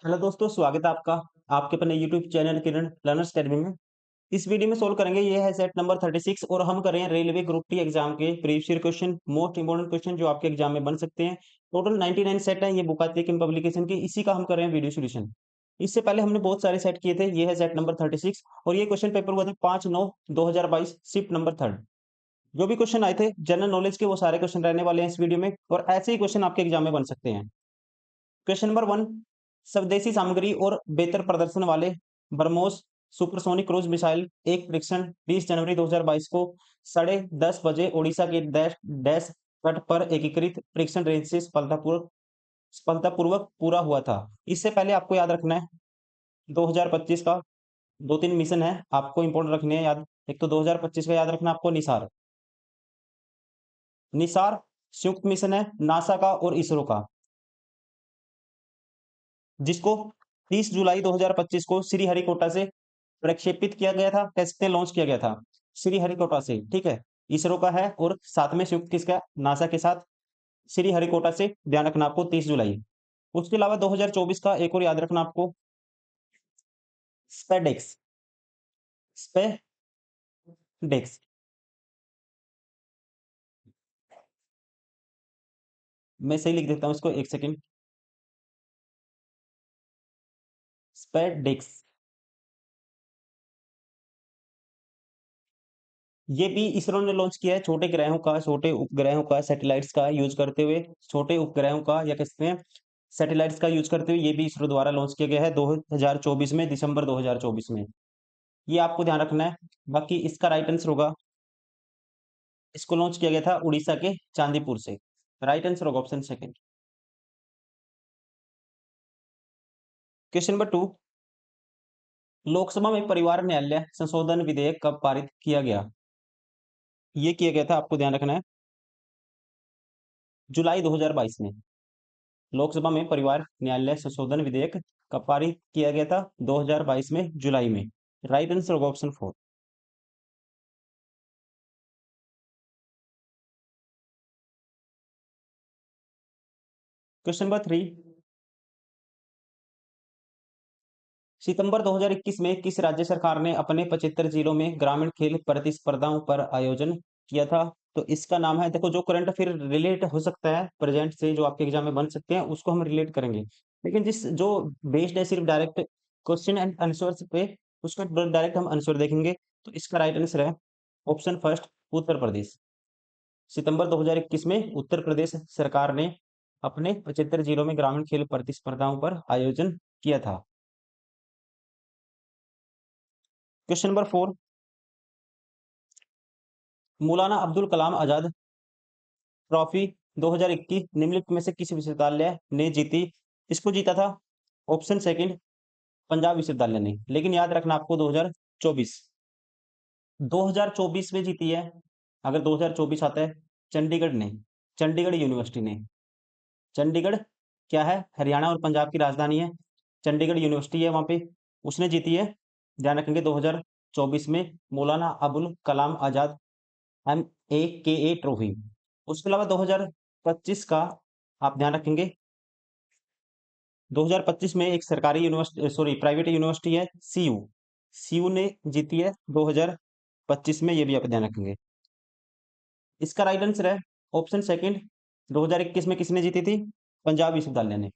Hello दोस्तों, स्वागत है आपका आपके अपने यूट्यूब चैनल किरण लर्नर्स अकेडमी में। इस वीडियो में सोल्व करेंगे, ये है सेट नंबर 36 और हम कर रहे हैं रेलवे ग्रुप टी एग्जाम के previous year question, most important question जो आपके एग्जाम में बन सकते हैं। टोटल 99 सेट है, ये बुक आती है किम पब्लिकेशन की, इसी का हम कर रहे हैं वीडियो सोल्यूशन। इससे पहले हमने बहुत सारे सेट किए थे, ये है सेट नंबर 36 और ये क्वेश्चन पेपर हुआ था 5/9/2022 शिफ्ट नंबर 3। जो भी क्वेश्चन आए थे जनरल नॉलेज के, वो सारे क्वेश्चन रहने वाले हैं इस वीडियो में और ऐसे ही क्वेश्चन आपके एग्जाम में बन सकते हैं। क्वेश्चन नंबर 1, स्वदेशी सामग्री और बेहतर प्रदर्शन वाले ब्रह्मोस सुपरसोनिक क्रूज मिसाइल एक परीक्षण 20 जनवरी 2022 को 10:30 बजे ओडिशा के डैश डैश तट पर एकीकृत परीक्षण रेंज से सफलतापूर्वक पूरा हुआ था। इससे पहले आपको याद रखना है 2025 का 2-3 मिशन है, आपको इंपॉर्टेंट रखने हैं याद। एक तो 2025 का याद रखना आपको निसार। निसार संयुक्त मिशन है नासा का और इसरो का, जिसको 30 जुलाई 2025 को श्रीहरिकोटा से प्रक्षेपित किया गया था, कह सकते हैं लॉन्च किया गया था श्रीहरिकोटा से, ठीक है। इसरो का है और साथ में संयुक्त किसका, नासा के साथ श्रीहरिकोटा से, ध्यान रखना आपको 30 जुलाई। उसके अलावा 2024 का एक और याद रखना आपको, स्पेडेक्स। स्पेडेक्स मैं सही लिख देता हूँ इसको, एक सेकेंड। स्पेडेक्स ये भी इसरो ने लॉन्च किया है, छोटे ग्रहों का, छोटे उपग्रहों का, सैटेलाइट्स का यूज करते हुए, छोटे उपग्रहों का या कहते हैं सैटेलाइट्स का यूज करते हुए, ये भी इसरो द्वारा लॉन्च किया गया है 2024 में, दिसंबर 2024 में। ये आपको ध्यान रखना है। बाकी इसका राइट आंसर होगा, इसको लॉन्च किया गया था उड़ीसा के चांदीपुर से। राइट आंसर होगा option second. Question number 2, Lok Sabha में परिवार न्यायालय संशोधन विधेयक कब पारित किया गया? ये किया गया था, आपको ध्यान रखना है, जुलाई 2022 में। लोकसभा में परिवार न्यायालय संशोधन विधेयक कब पारित किया गया था? 2022 में, जुलाई में। राइट आंसर होगा ऑप्शन 4। क्वेश्चन नंबर 3, सितंबर 2021 में किस राज्य सरकार ने अपने 75 जिलों में ग्रामीण खेल प्रतिस्पर्धाओं पर आयोजन किया था? तो इसका नाम है, देखो जो करंट अफेयर रिलेट हो सकता है प्रेजेंट से, जो आपके एग्जाम में बन सकते हैं, उसको हम रिलेट करेंगे। लेकिन जिस जो बेस्ड है सिर्फ डायरेक्ट क्वेश्चन एंड आंसर्स पे, उसका डायरेक्ट हम आंसर देखेंगे। तो इसका राइट आंसर है ऑप्शन फर्स्ट, उत्तर प्रदेश। सितंबर 2021 में उत्तर प्रदेश सरकार ने अपने 75 जिलों में ग्रामीण खेल प्रतिस्पर्धाओं पर आयोजन किया था। क्वेश्चन नंबर 4, मौलाना अब्दुल कलाम आजाद ट्रॉफी 2021 निम्नलिखित में से किस विश्वविद्यालय ने जीती? इसको जीता था ऑप्शन सेकंड, पंजाब विश्वविद्यालय ने। लेकिन याद रखना आपको 2024 2024 में जीती है। अगर 2024 आता है, चंडीगढ़ ने, चंडीगढ़ यूनिवर्सिटी ने। चंडीगढ़ क्या है, हरियाणा और पंजाब की राजधानी है। चंडीगढ़ यूनिवर्सिटी है वहां पे, उसने जीती है। ध्यान रखेंगे 2024 में मौलाना अबुल कलाम आजाद MAKA ट्रॉफी। उसके अलावा 2025 का आप ध्यान रखेंगे, 2025 में एक सरकारी यूनिवर्सिटी, सॉरी प्राइवेट यूनिवर्सिटी है, CU। CU ने जीती है 2025 में, ये भी आप ध्यान रखेंगे। इसका राइट आंसर है ऑप्शन सेकंड, 2021 में किसने जीती थी? पंजाब विश्वविद्यालय ने।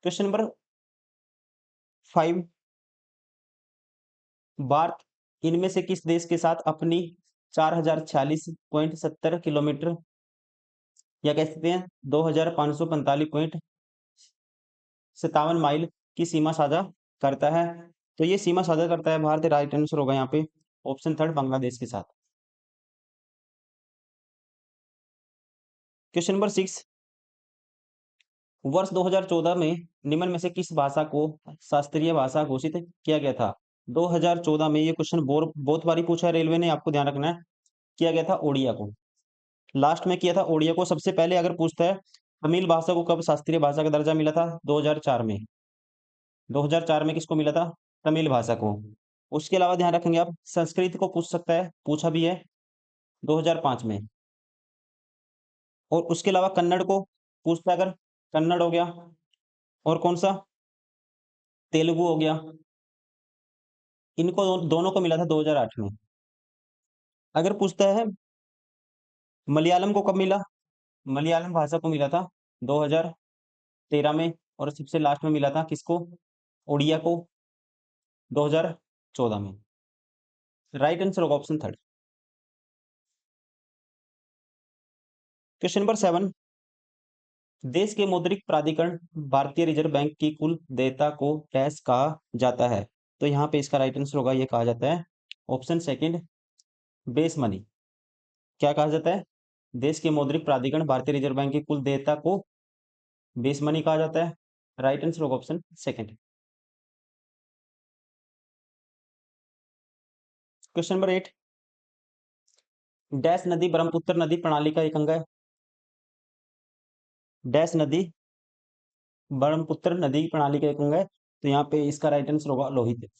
क्वेश्चन नंबर 5, भारत इनमें से किस देश के साथ अपनी 4046.70 किलोमीटर या कह सकते हैं 2545.57 माइल की सीमा साझा करता है? तो ये सीमा साझा करता है भारत, राइट आंसर होगा यहाँ पे ऑप्शन थर्ड, बांग्लादेश के साथ। क्वेश्चन नंबर 6, वर्ष 2014 में निम्न में से किस भाषा को शास्त्रीय भाषा घोषित किया गया था? 2014 में, ये क्वेश्चन बहुत बारी पूछा है रेलवे ने, आपको ध्यान रखना है, किया गया था ओडिया को। लास्ट में किया था ओडिया को। सबसे पहले अगर पूछता है तमिल भाषा को कब शास्त्रीय भाषा का दर्जा मिला था? 2004 में। 2004 में किसको मिला था? तमिल भाषा को। उसके अलावा ध्यान रखेंगे आप, संस्कृत को पूछ सकता है, पूछा भी है 2005 में। और उसके अलावा कन्नड़ को पूछता है, अगर कन्नड़ हो गया और कौन सा? तेलुगु हो गया। इनको दोनों को मिला था 2008 में। अगर पूछता है मलयालम को कब मिला? मलयालम भाषा को मिला था 2013 में, और सबसे लास्ट में मिला था किसको? उड़िया को 2014 में। राइट आंसर होगा ऑप्शन थर्ड। क्वेश्चन नंबर 7, देश के मौद्रिक प्राधिकरण भारतीय रिजर्व बैंक की कुल देयता को डैश कहा जाता है? तो यहाँ पे इसका राइट आंसर होगा, ये कहा जाता है ऑप्शन सेकंड, बेस मनी। क्या कहा जाता है? देश के मौद्रिक प्राधिकरण भारतीय रिजर्व बैंक की कुल देयता को बेस मनी कहा जाता है। राइट आंसर होगा option second. Question number 8, dash नदी ब्रह्मपुत्र नदी प्रणाली का एक अंग है? डैश नदी ब्रह्मपुत्र नदी प्रणाली का एक अंग है, तो यहाँ पे इसका राइट आंसर होगा लोहित।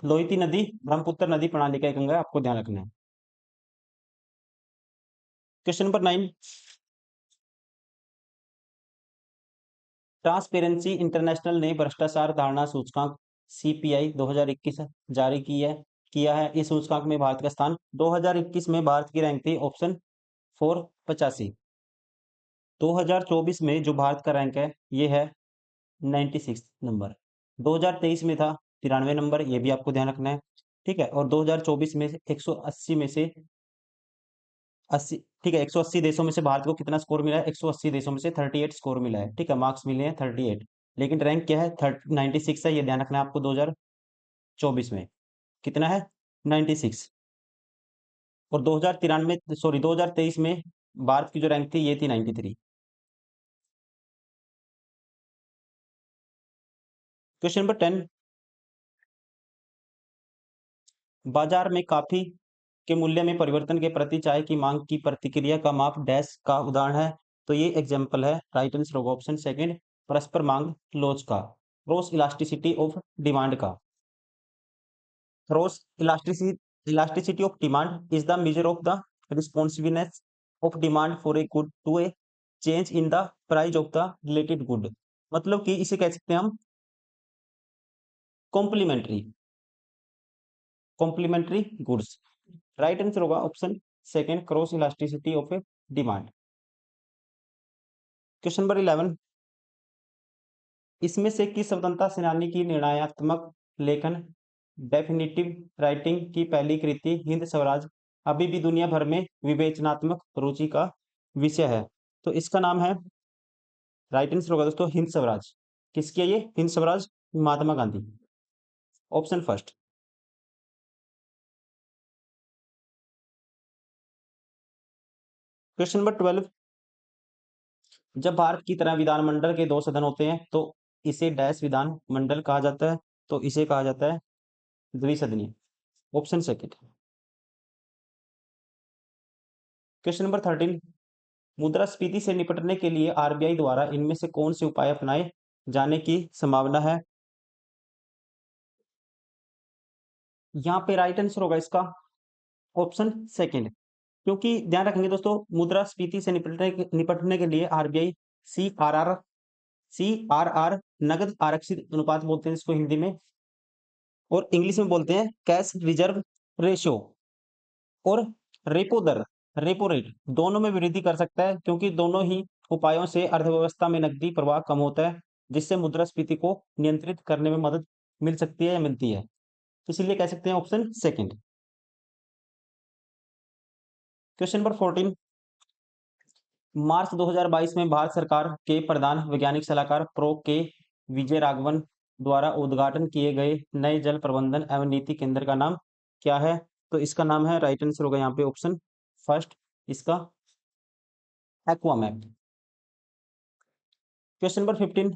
लोहिती नदी ब्रह्मपुत्र नदी प्रणाली का एक अंग है, आपको ध्यान रखना है। क्वेश्चन नंबर 9, ट्रांसपेरेंसी इंटरनेशनल ने भ्रष्टाचार धारणा सूचकांक सीपीआई 2021 जारी किया है। इस सूचकांक में भारत का स्थान 2021 में भारत की रैंक थी ऑप्शन 485। 2024 में जो भारत का रैंक है ये है 96 नंबर। 2023 में था 93 नंबर, ये भी आपको ध्यान रखना है। ठीक है, और 2024 में 180 में से 80, ठीक है, 180 देशों में से भारत को कितना स्कोर मिला है? 180 देशों में से 38 स्कोर मिला है। ठीक है, मार्क्स मिले हैं 38, लेकिन रैंक क्या है? 96 है, ये ध्यान रखना है आपको। 2024 में कितना है? 96। और 2093, सॉरी 2023 में भारत की जो रैंक थी ये थी 93। क्वेश्चन नंबर 10, बाजार में कॉफी के मूल्य में परिवर्तन के प्रति चाय की मांग की प्रतिक्रिया का माप डैश का उदाहरण है? तो ये एग्जाम्पल है। राइट आंसर होगा ऑप्शन सेकंड, परस्पर मांग लॉज का, क्रॉस इलास्टिसिटी ऑफ डिमांड का। Cross elasticity of demand is the measure of the responsiveness of demand for a good to a change in the price of the related good. मतलब कि इसे कह सकते हैं हम complementary, complementary goods. Right answer होगा option second, cross elasticity of a demand. Question number 11, इसमें से किस स्वतंत्रता सेनानी की निर्णयात्मक लेखन डेफिनिटिव राइटिंग की पहली कृति हिंद स्वराज अभी भी दुनिया भर में विवेचनात्मक रुचि का विषय है? तो इसका नाम है, राइट आंसर होगा दोस्तों हिंद स्वराज। किसकी है ये? Hind Swaraj, Mahatma Gandhi. Option first. Question number 12, जब भारत की तरह विधानमंडल के दो सदन होते हैं तो इसे डैश विधान मंडल कहा जाता है? तो इसे कहा जाता है द्विसदनीय। Option second. क्वेश्चन नंबर 13, मुद्रास्फीति से निपटने के लिए आरबीआई द्वारा इनमें से कौन से उपाय अपनाए जाने की संभावना है? यहाँ पे राइट आंसर होगा इसका ऑप्शन सेकंड, क्योंकि ध्यान रखेंगे दोस्तों, मुद्रास्फीति से निपटने के लिए आरबीआई सीआरआर, सीआरआर नगद आरक्षित अनुपात बोलते हैं इसको हिंदी में, और इंग्लिश में बोलते हैं कैश रिजर्व रेशियो, और रेपो दर, रेपो रेट, दोनों में वृद्धि कर सकता है, क्योंकि दोनों ही उपायों से अर्थव्यवस्था में नकदी प्रवाह कम होता है, जिससे मुद्रास्फीति को नियंत्रित करने में मदद मिल सकती है या मिलती है। इसीलिए कह सकते हैं ऑप्शन सेकंड। क्वेश्चन नंबर 14, मार्च 2022 में भारत सरकार के प्रधान वैज्ञानिक सलाहकार प्रो के विजय राघवन द्वारा उद्घाटन किए गए नए जल प्रबंधन एवं नीति केंद्र का नाम क्या है? तो इसका नाम है, राइट आंसर होगा यहाँ पे ऑप्शन फर्स्ट, इसका एक्वामैप। क्वेश्चन नंबर 15,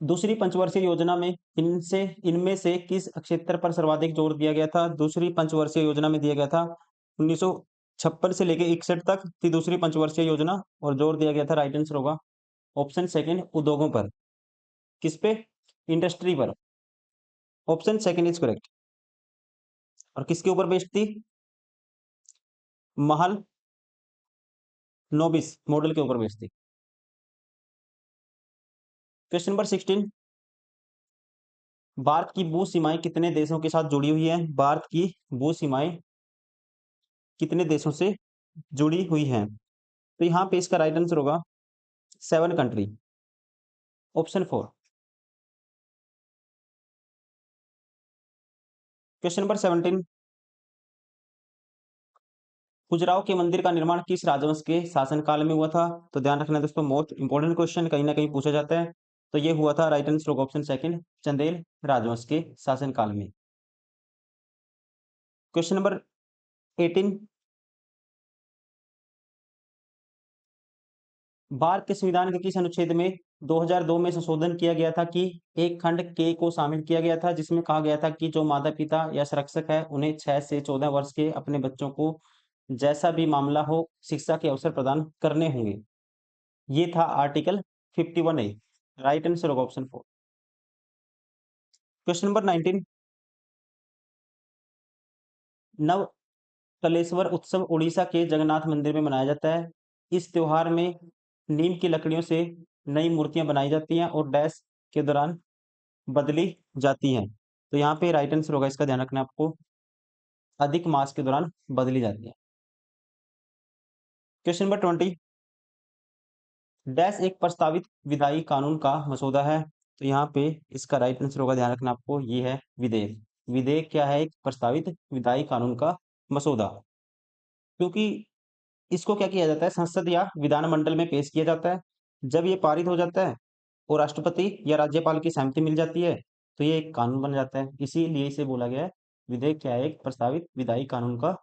दूसरी पंचवर्षीय योजना में इनमें से किस क्षेत्र पर सर्वाधिक जोर दिया गया था? दूसरी पंचवर्षीय योजना में दिया गया था 1956 से लेके 61 तक थी दूसरी पंचवर्षीय योजना, और जोर दिया गया था, राइट आंसर होगा ऑप्शन सेकंड, उद्योगों पर। किस पे? इंडस्ट्री पर। Option second is correct. और किसके ऊपर बेस्ड थी? महल नोबिस मॉडल के ऊपर बेस्ड थी। क्वेश्चन नंबर 16, भारत की भू सीमाएं कितने देशों के साथ जुड़ी हुई हैं? भारत की भू सीमाएं कितने देशों से जुड़ी हुई हैं? तो यहाँ पे इसका राइट आंसर होगा 7 country, option 4। Question number 17, Khajuraho के मंदिर का निर्माण किस राजवंश के शासनकाल में हुआ था? तो ध्यान रखना दोस्तों, मोस्ट इंपोर्टेंट क्वेश्चन कहीं ना कहीं पूछा जाता है। तो ये हुआ था, राइट आंसर होगा ऑप्शन सेकंड, चंदेल राजवंश के शासनकाल में। क्वेश्चन नंबर 18, भारत के संविधान के किस अनुच्छेद में 2002 में संशोधन किया गया था कि एक खंड के को शामिल किया गया था, जिसमें कहा गया था कि जो माता पिता या संरक्षक है उन्हें 6 से 14 वर्ष के अपने बच्चों को जैसा भी मामला हो शिक्षा के अवसर प्रदान करने होंगे। ये था आर्टिकल 51A, राइट आंसर होगा ऑप्शन 4। क्वेश्चन नंबर 19, नव कलेश्वर उत्सव उड़ीसा के जगन्नाथ मंदिर में मनाया जाता है। इस त्योहार में नीम की लकड़ियों से नई मूर्तियां बनाई जाती हैं और डैश के दौरान बदली जाती हैं। तो यहाँ पे राइट आंसर होगा, इसका ध्यान रखना है आपको, अधिक मास के दौरान बदली जाती है। क्वेश्चन नंबर 20, डैश एक प्रस्तावित विधायी कानून का मसौदा है। तो यहाँ पे इसका राइट आंसर होगा, ध्यान रखना आपको, ये है विधेयक। विधेयक क्या है? एक प्रस्तावित विधायी कानून का मसौदा। क्योंकि इसको क्या किया जाता है, संसद या विधानमंडल में पेश किया जाता है। जब ये पारित हो जाता है और राष्ट्रपति या राज्यपाल की सहमति मिल जाती है तो ये एक कानून बन जाता है। इसीलिए इसे बोला गया है विधेयक क्या है? एक प्रस्तावित विधायी कानून का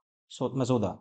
मसौदा।